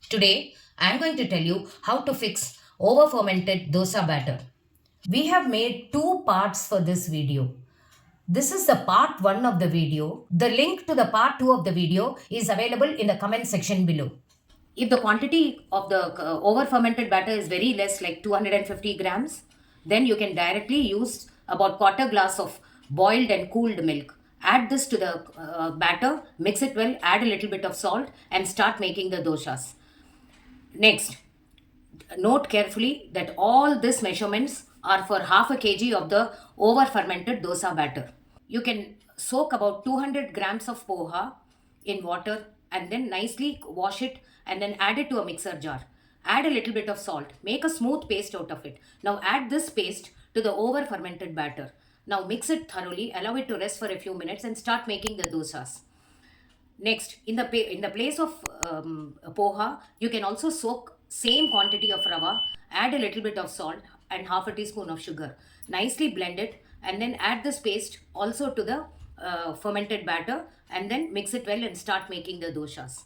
Today, I am going to tell you how to fix over fermented dosa batter. We have made two parts for this video. This is the part 1 of the video. The link to the part 2 of the video is available in the comment section below. If the quantity of the over fermented batter is very less, like 250 grams, then you can directly use about quarter glass of boiled and cooled milk. Add this to the batter, mix it well, add a little bit of salt, and start making the dosas. Next, note carefully that all these measurements are for half a kg of the over fermented dosa batter. You can soak about 200 grams of poha in water and then nicely wash it and then add it to a mixer jar. Add a little bit of salt. Make a smooth paste out of it. Now add this paste to the over fermented batter. Now mix it thoroughly, allow it to rest for a few minutes and start making the dosas. Next, in the place of poha, you can also soak same quantity of rava, add a little bit of salt and half a teaspoon of sugar. Nicely blend it and then add this paste also to the fermented batter and then mix it well and start making the doshas.